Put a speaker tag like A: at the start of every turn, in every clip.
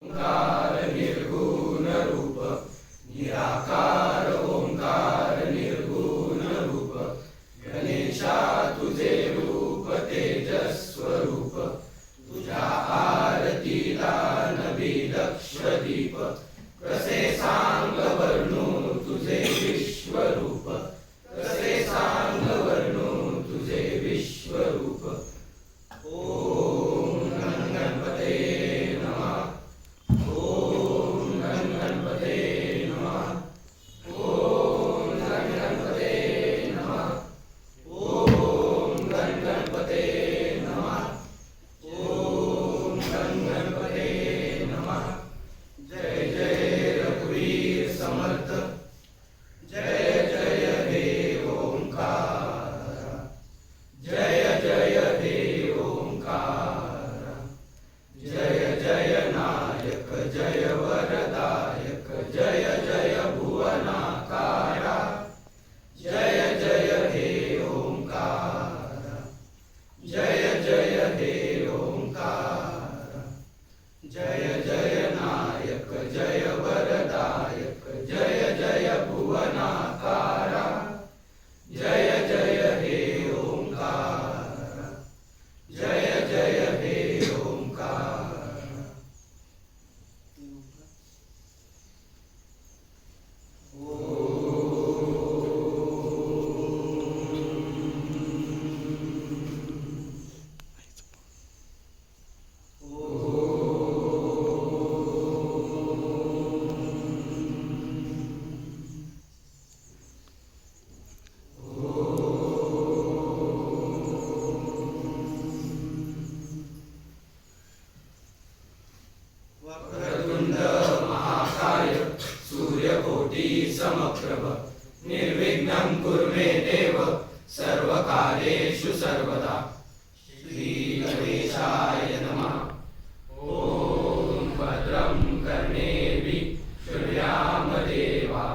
A: ओंकार निर्गुण रूप निराकार ओंकार निर्गुण रूप गणेशा तुझे रूप तेजस्वरूप तुझ्या आरतीला नवी लक्ष दीप कसे सांग वर्णू तुझे विश्वरूप कसे सांग वर्णू तुझे विश्वरूप। ओम गणपते नमः ओम गणपते नमः ओम गणपते नमः ओम गणपते नमः ओम गणपते नमः। जय जय रघुवीर समर्थ जय जय हे ओंकार जय जय हे ओंकार जय जय नायक जय वरदायक जय जय भुवनाकारा जय जय हे ओंकार जय जय हे ओंकार जय जय नायक जय वरदायक जय जय भुवनाकारा जय जय हे ओंकार जय जय हे ओंकार। वक्रतुंड महाकाय सूर्यकोटि समप्रभ निर्विघ्नं कुरु मे देव सर्वकार्येषु सर्वदा। श्री गणेशाय नमः। ओम भद्रं कर्णेभिः शृणुयाम देवा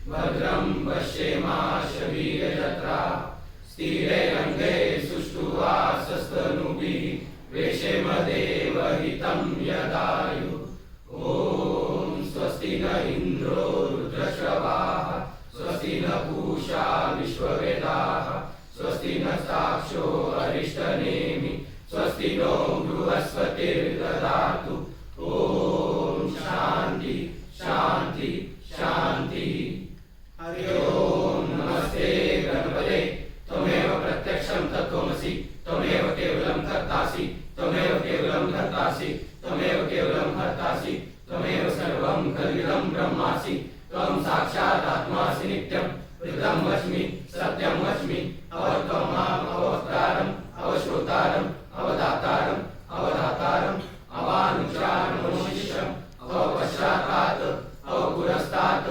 A: भद्रं पश्येमाशवीर्यजत्रा स्थिरैरङ्गै सुष्ठुवासस्तनूभिः वेशेमदेव हितं यदायु। ओम स्वस्ति न इंद्रो रुद्रश्रवाः स्वस्ति न पूषा विश्ववेदाः स्वस्ति न साक्षो अरिष्टनेमि स्वस्ति नो बृहस्पतिर्दधातु। ओम शांति शांति शांति। हरि ओम नमस्ते गणपते त्वमेव प्रत्यक्षं तत्त्वमसि त्वमेव केवलं कर्तासि त्वमेव केवलं कर्तासि त्वमेव केवलं हर्तासि त्वमेव सर्वं खलिदं ब्रह्मासि त्वं साक्षात् आत्मासि नित्यं वृद्धं वच्मि सत्यं वच्मि अवत्वं माम् अवक्तारम् अवश्रोतारम् अवदातारम् अवधातारम् अवानुचानमनुशिष्यम् अवपश्चातात् अवपुरस्तात्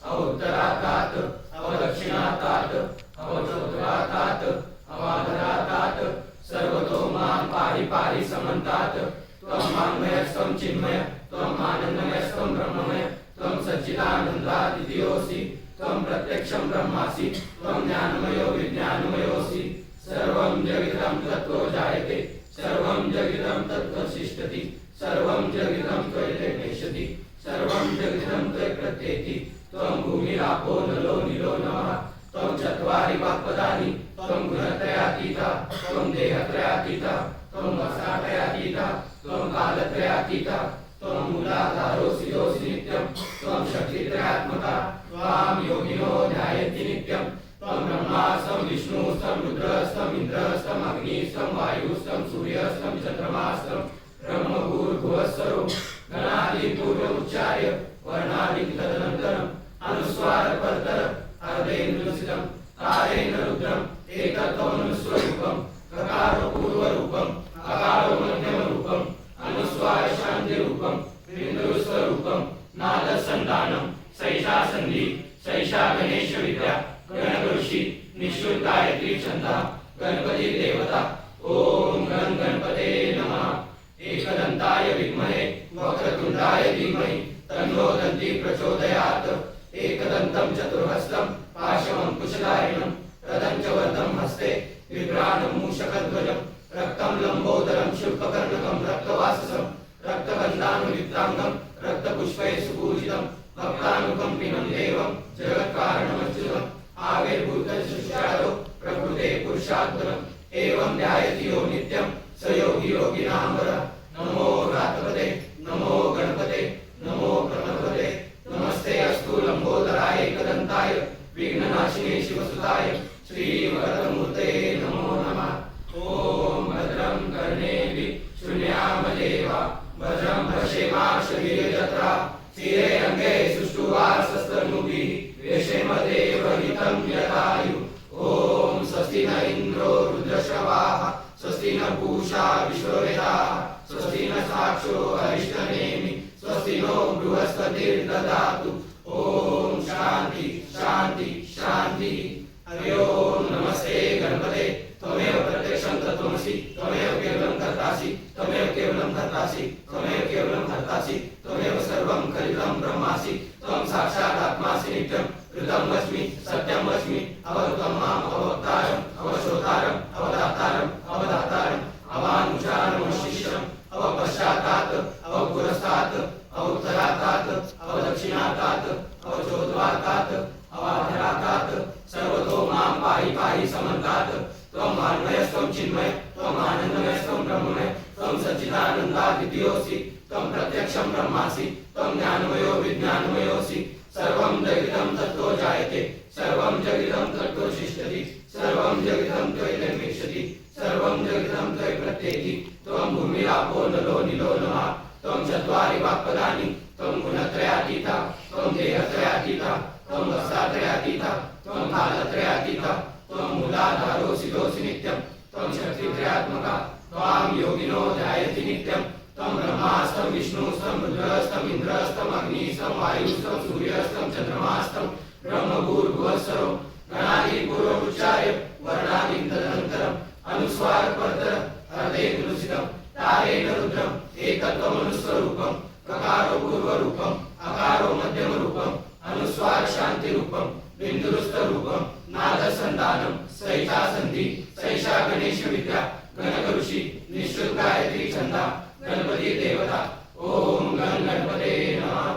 A: अवोत्तरातात् अवदक्षिणातात् अवचोत्तरातात् अवाधरातात् सर्वतो मां पाहि पाहि समन्तात्। त्वं वाङ्मयस्त्वं चिन्मय त्वम् आनन्दमयस्त्वं ब्रह्ममय त्वं सच्चिदानन्दादित्योऽसि त्वं प्रत्यक्षं ब्रह्मासि त्वं ज्ञानमयो विज्ञानमयोऽसि। सर्वं जगदिदं तत्त्वो जायते सर्वं जगदिदं तत्त्वशिष्टति सर्वं जगदिदं त्वयि सर्वं जगदिदं त्वयि प्रत्येति। त्वं भूमिरापो नलो नीलो नमः त्वं चत्वारि वाक्पदानि त्वं गुणत्रयातीता त्वं देहत्रयातीता त्वं वसात्रयातीता त्वं कालत्रयातीता त्वं मूलाधारोऽसि योऽसि नित्यं त्वं शक्तित्रयात्मका त्वां योगिनो ध्यायन्ति नित्यं। त्वं ब्रह्मास्तं विष्णुस्तं रुद्रस्तं इन्द्रस्तं अग्निस्तं वायुस्तं सूर्यस्तं चन्द्रमास्तं ब्रह्मभूर्भुवस्सरो गणादिपूर्वमुच्चार्य वर्णादि तदनन्तरम् अनुस्वारपरतर अर्धेन्द्रसितं कारेण रुद्रम् एकत्वमनुस्वरूपं ककारो पूर्वरूपं अकारो मध्यमरूपं अनुस्वार शान्तिरूपं बिन्दुस्वरूपं नादसन्धानं सैषा सन्धि सैषा गणेश विद्या गणऋषि निःशुल्कायत्री छन्दा गणपति देवता। ओम गणपते नमः। एकदन्ताय विद्महे वक्रतुण्डाय धीमहि तन्नो दन्ती प्रचोदयात्। एकदन्तं चतुर्हस्तं पाशमङ्कुशधारिणं रथं च वर्धं हस्ते बिभ्राणं मूषकध्वजं रक्तं लंबोदरं शुल्ककर्णकं रक्तवाससं रक्तगन्धानुलिप्तं रक्तसिक्ताङ्गं रक्तपुष्पैः सुपूजितं भक्तानुकम्पिनं देवं जगत्कारणमच्युतम् आविर्भूतसृष्टादौ प्रकृते पुरुषात्मनम् एवं ध्यायति यो नित्यं स योगी योगिनां वरः। नमो व्रातपते नमो गणपते नमो प्रणतपते नमस्ते अस्तु लंबोदराय एकदन्ताय विघ्ननाशिने शिवसुताय श्रीवरदमूर्तये नमो नमः। ॐ भद्रं कर्णेभिः शृणुयामदेवा भद्रं पश्येमाशवीर्यजत्रा स्थिरे अङ्गे सुष्ठुवासस्तनूभिः वेशेमदेवहितं यदायुः। ॐ स्वस्ति न इन्द्रो रुद्रश्रवाः स्वस्ति न पूषा विश्ववेदाः स्वस्ति न साक्षो अरिष्टनेमि स्वस्ति नो बृहस्पतिर्ददातु। ॐ शान्ति शान्ति शान्ति। हरि ओम नमस्ते गणपते त्वमेव प्रत्यक्षं तत्त्वमसि त्वमेव केवलं कर्तासि त्वमेव केवलं कर्तासि त्वमेव केवलं कर्तासि त्वमेव सर्वं कलितं ब्रह्मासि त्वं साक्षात् आत्मासि नित्यं ऋतं वच्मि सत्यं वच्मि अवतुतं माम् अवतारम् अवश्रोतारम् अवदातारम् अवदातारम् अवानुचारमशिष्यम् अवपश्चातात् अवपुरस्तात् अवोत्तरातात् अवदक्षिणातात् अवचोद्वातात् अवाधरातात् सर्वतो मां पाहि पाहि समन्तात्। त्वं वाङ्मयस्त्वं चिन्मय त्वं आनन्दमयस्त्वं ब्रह्ममय त्वं सच्चिदानन्दादित्योऽसि त्वं प्रत्यक्षं ब्रह्मासि त्वं ज्ञानमयो विज्ञानमयोऽसि। सर्वं जगतं तत्त्वो जायते सर्वं जगतं तत्त्वो शिष्यति सर्वं जगतं त्वयि निर्मिष्यति सर्वं जगतं त्वयि प्रत्येति। त्वं भूमिरापो नलो निलो नमः त्वं चत्वारि वाक्पदानि त्वं गुणत्रयातीता त्वं देहत्रयातीता त्वं वस्त्रात्रयातीता त्वं कालत्रयातीता त्वं मूलाधारोऽसितोऽसि नित्यं त्वं शक्तित्रयात्मका त्वां योगिनो ध्यायति नित्यं। त्वं ब्रह्मास्तं विष्णुस्तं रुद्रस्तं इन्द्रस्तं अग्निस्तं वायुस्तं सूर्यस्तं चन्द्रमास्तं ब्रह्मभूर्भुवस्सरो गणादिपूर्वमुच्चार्य वर्णादिं तदनन्तरम् अनुस्वारपरतर अर्धेन्दुसितं तारेण रुद्रम् एकत्वमनुस्वरूपं ककारो पूर्वरूपम् अकारो मध्यमरूपम् अनुस्वार शान्तिरूपं बिन्दुरुस्तरूपं नादसन्धानं सैषा सन्धि सैषा गणेश विद्या गणक ऋषि निःश्रुत गायत्री छंदा गणपति देवता। ओम गण गणपते नमः।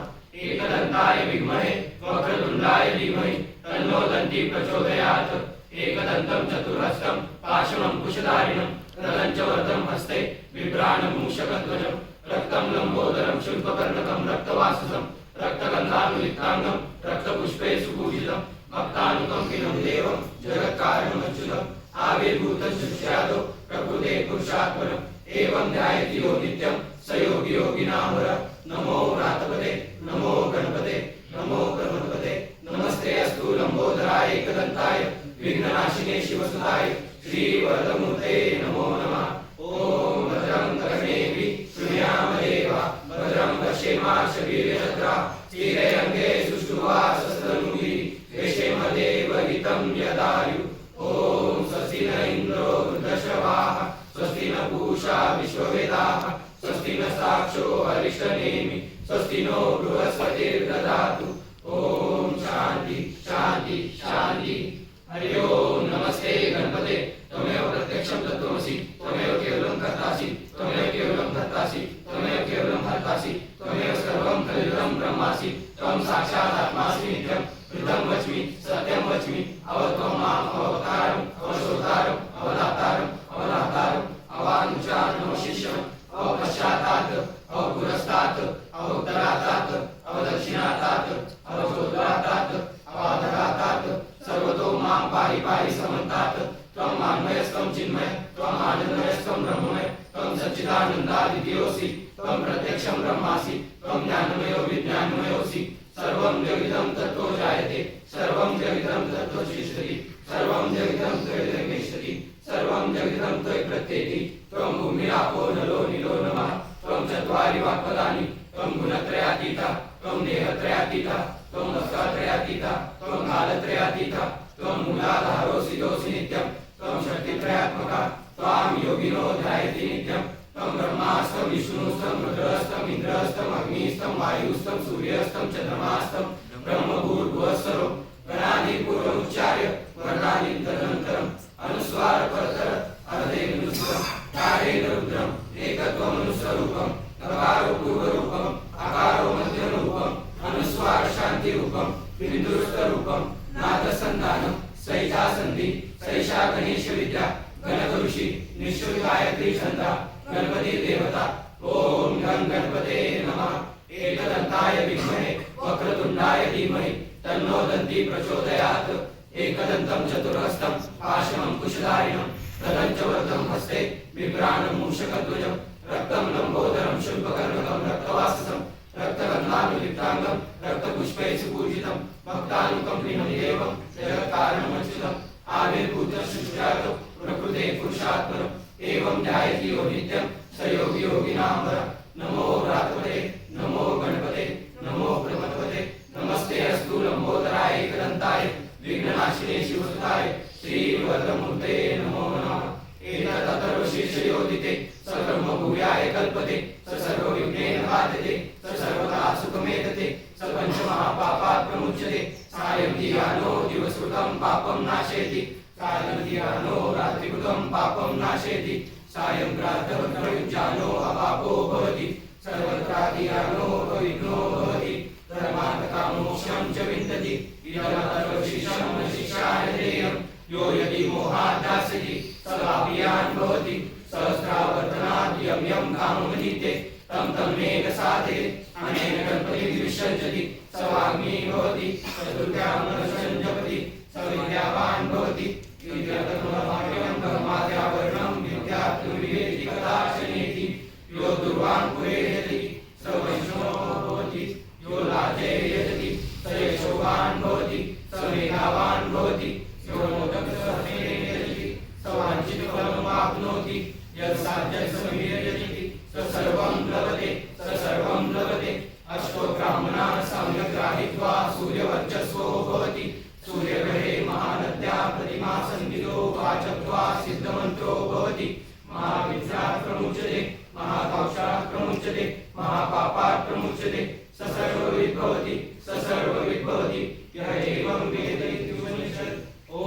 A: एकदन्ताय विद्महे वक्रतुण्डाय धीमहि तन्नो दन्ती प्रचोदयात्। एकदन्तं चतुर्हस्तं पाशमं कुशधारिणं रदं च वरदं हस्ते बिभ्राणं मूषकध्वजं रक्तं लम्बोदरं शुल्कपर्णकं रक्तवाससं रक्तगन्धानुलिप्ताङ्गं रक्तपुष्पे सुपूजितं भक्तानुकम्पिनं देवं जगत्कारणमच्युतम् आविर्भूतसृष्टादौ प्रकृते पुरुषात्मनम् एवं ध्यायति यो नित्यं स योगी योगिनां वरः। नमो व्रातपते नमो गणपते नमो गणपते नमस्ते अस्तु लंबोदराय एकदन्ताय विघ्ननाशिने शिवसुताय श्रीवरदमूर्तये नमो नमः। ॐ भद्रं कर्णेभिः शृणुयामदेवा भद्रं पश्येमाशवीर्यजत्रा स्थिरे अङ्गे सुष्ठुवासस्तनूभिः वेशेमदेवहितं यदायुः। ॐ स्वस्ति न इन्द्रो वृद्धश्रवाः स्वस्ति न पूषा विश्ववेदाः स्वस्ति न साक्षो अरिष्टनेमि स्वस्ति नो बृहस्पतिर्ददातु। ॐ शान्ति शान्ति शान्ति। हरि ओम नमस्ते गणपते त्वमेव प्रत्यक्षं तत्त्वमसि त्वमेव केवलं कर्तासि त्वमेव केवलं कर्तासि त्वमेव केवलं हर्तासि त्वमेव सर्वं कलितं ब्रह्मासि त्वं साक्षात् आत्मासि नित्यं ऋतं वच्मि सत्यं वच्मि अवत्वं माम् अवतारम् अवश्रोतारम् अवदातारम् अवदातारम् अवानुचारमशिष्यम् अवपश्चातात् अवपुरस्तात् अवोत्तरातात् अवदक्षिणातात् अवचोद्वातात् अवाधरातात् सर्वतो मां पाहि पाहि समन्तात्। त्वं वाङ्मयस्त्वं चिन्मय त्वं आनन्दमयस्त्वं ब्रह्ममय त्वं सच्चिदानन्दादित्योऽसि त्वं प्रत्यक्षं ब्रह्मासि त्वं ज्ञानमयो विज्ञानमयोऽसि। सर्वं जगतं तत्त्वो जायते सर्वं जगतं तत्त्वो शिष्यति सर्वं जगतं त्वयि निर्मिष्यति सर्वं जगतं त्वयि प्रत्येति। त्वं भूमिरापो नलो निलो नमः त्वं चत्वारि वाक्पदानि त्वं गुणत्रयातीता त्वं देहत्रयातीता त्वं वस्त्रात्रयातीता त्वं कालत्रयातीता त्वं मूलाधारोऽसितोऽसि नित्यं त्वं शक्तित्रयात्मका त्वां योगिनो ध्यायति नित्यं। त्वं ब्रह्मास्तं विष्णुस्तं रुद्रस्तं इन्द्रस्तं अग्निस्तं वायुस्तं सूर्यस्तं चन्द्रमास्तं ब्रह्मभूर्भुवस्सरो गणादिपूर्वमुच्चार्य वर्णादिं तदनन्तरम् अनुस्वारपरतर अर्धेन्दुसितं तारेण रुद्रम् एकत्वमनुस्वरूपं ककारो पूर्वरूपम् एकदन्ताय विद्महे वक्रतुण्डाय धीमहि तन्नो दन्ती प्रचोदयात्। एकदन्तं चतुर्हस्तं पाशमं कुशधारिणं गदं च वरदं हस्ते बिभ्राणं मूषकध्वजं रक्तं लम्बोदरं शुल्पकर्णकं रक्तवाससं रक्तगन्धानुलिप्ताङ्गं रक्तपुष्पैः सुपूजितं भक्तानुकम्पिनं देवं जगत्कारणमच्युतम् आविर्भूतं सृष्टिजातं प्रकृते पुरुषात्मनम् एवं ध्यायति यो नित्यं स योगी योगिनां वरः। नमो व्रातपते नमो गणपते नमो प्रमथपते नमस्ते अस्तु लंबोदराय एकदन्ताय विघ्ननाशिने शिवसुताय श्रीवरदमूर्ते नमो नमः। एतदथर्वशीर्षयोदिते स ब्रह्मभूयाय कल्पते स सर्वविघ्नेन बाधते स सर्वदा सुखमेतते स पञ्चमहापापात् प्रमुच्यते सायं धियानो दिवसकृतं पापं नाशयति सायं धियानो रात्रिकृतं पापं नाशयति सायं प्रातःप्रयुज्यानो अपापो भवति सर्वत्राधियानो विघ्नो भवति धर्मार्थकामोक्षं च विन्दति इदमथर्वशीर्षं न शिष्याय देयं यो यदि मोहात् दास्यति सदाभियान् भवति सहस्रावर्तनात् यं यं काममधीते तं तं मेघसाधे अनेन गणपतिं विसर्जति स वाग्मी भवति चतुर्थ्यां मनसं जपति स विद्यावान् भवति विद्यातत्त्वभाग्यं ब्रह्माद्यावरणं विद्यात्रिविवेदि कदाशनेति यो दुर्वान् पुरेयति स वैष्णवो भवति यो लाजे यजति स यशोवान् भवति स मेधावान् भवति यो मोदकसहस्रेण यजति स वाञ्छितफलमाप्नोति यत्साध्यसमभिर्यजति स सर्वं लभते स सर्वं लभते अष्टो ब्राह्मणान् सम्यक् गृहीत्वा सूर्यवर्चस्वो भवति सूर्यग्रहे महानद्या प्रतिमा संविदो वाचत्वा सिद्धमन्त्रो भवति महाविद्यात् प्रमुच्यते महाकौशात् प्रमुच्यते महापापात् प्रमुच्यते स सर्वविद् भवति स सर्वविद् भवति यः एवं वेद इत्युपनिषत्। ॐ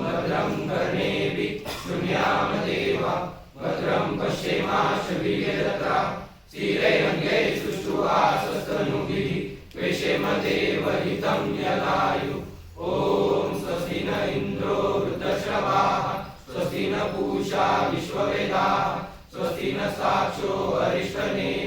A: भद्रं कर्णेभिः शृणुयाम देवा भद्रं पश्येमाशवीर्यजत्रा स्थिरैरङ्गैः सुष्ठुवासस्तनूभिः वेशेम देवहितं यदायुः। ॐ स्वस्ति न इन्द्रो वृद्धश्रवाः स्वस्ति न पूषा विश्ववेदाः स्वस्ति न साक्षो अरिष्टनेमिः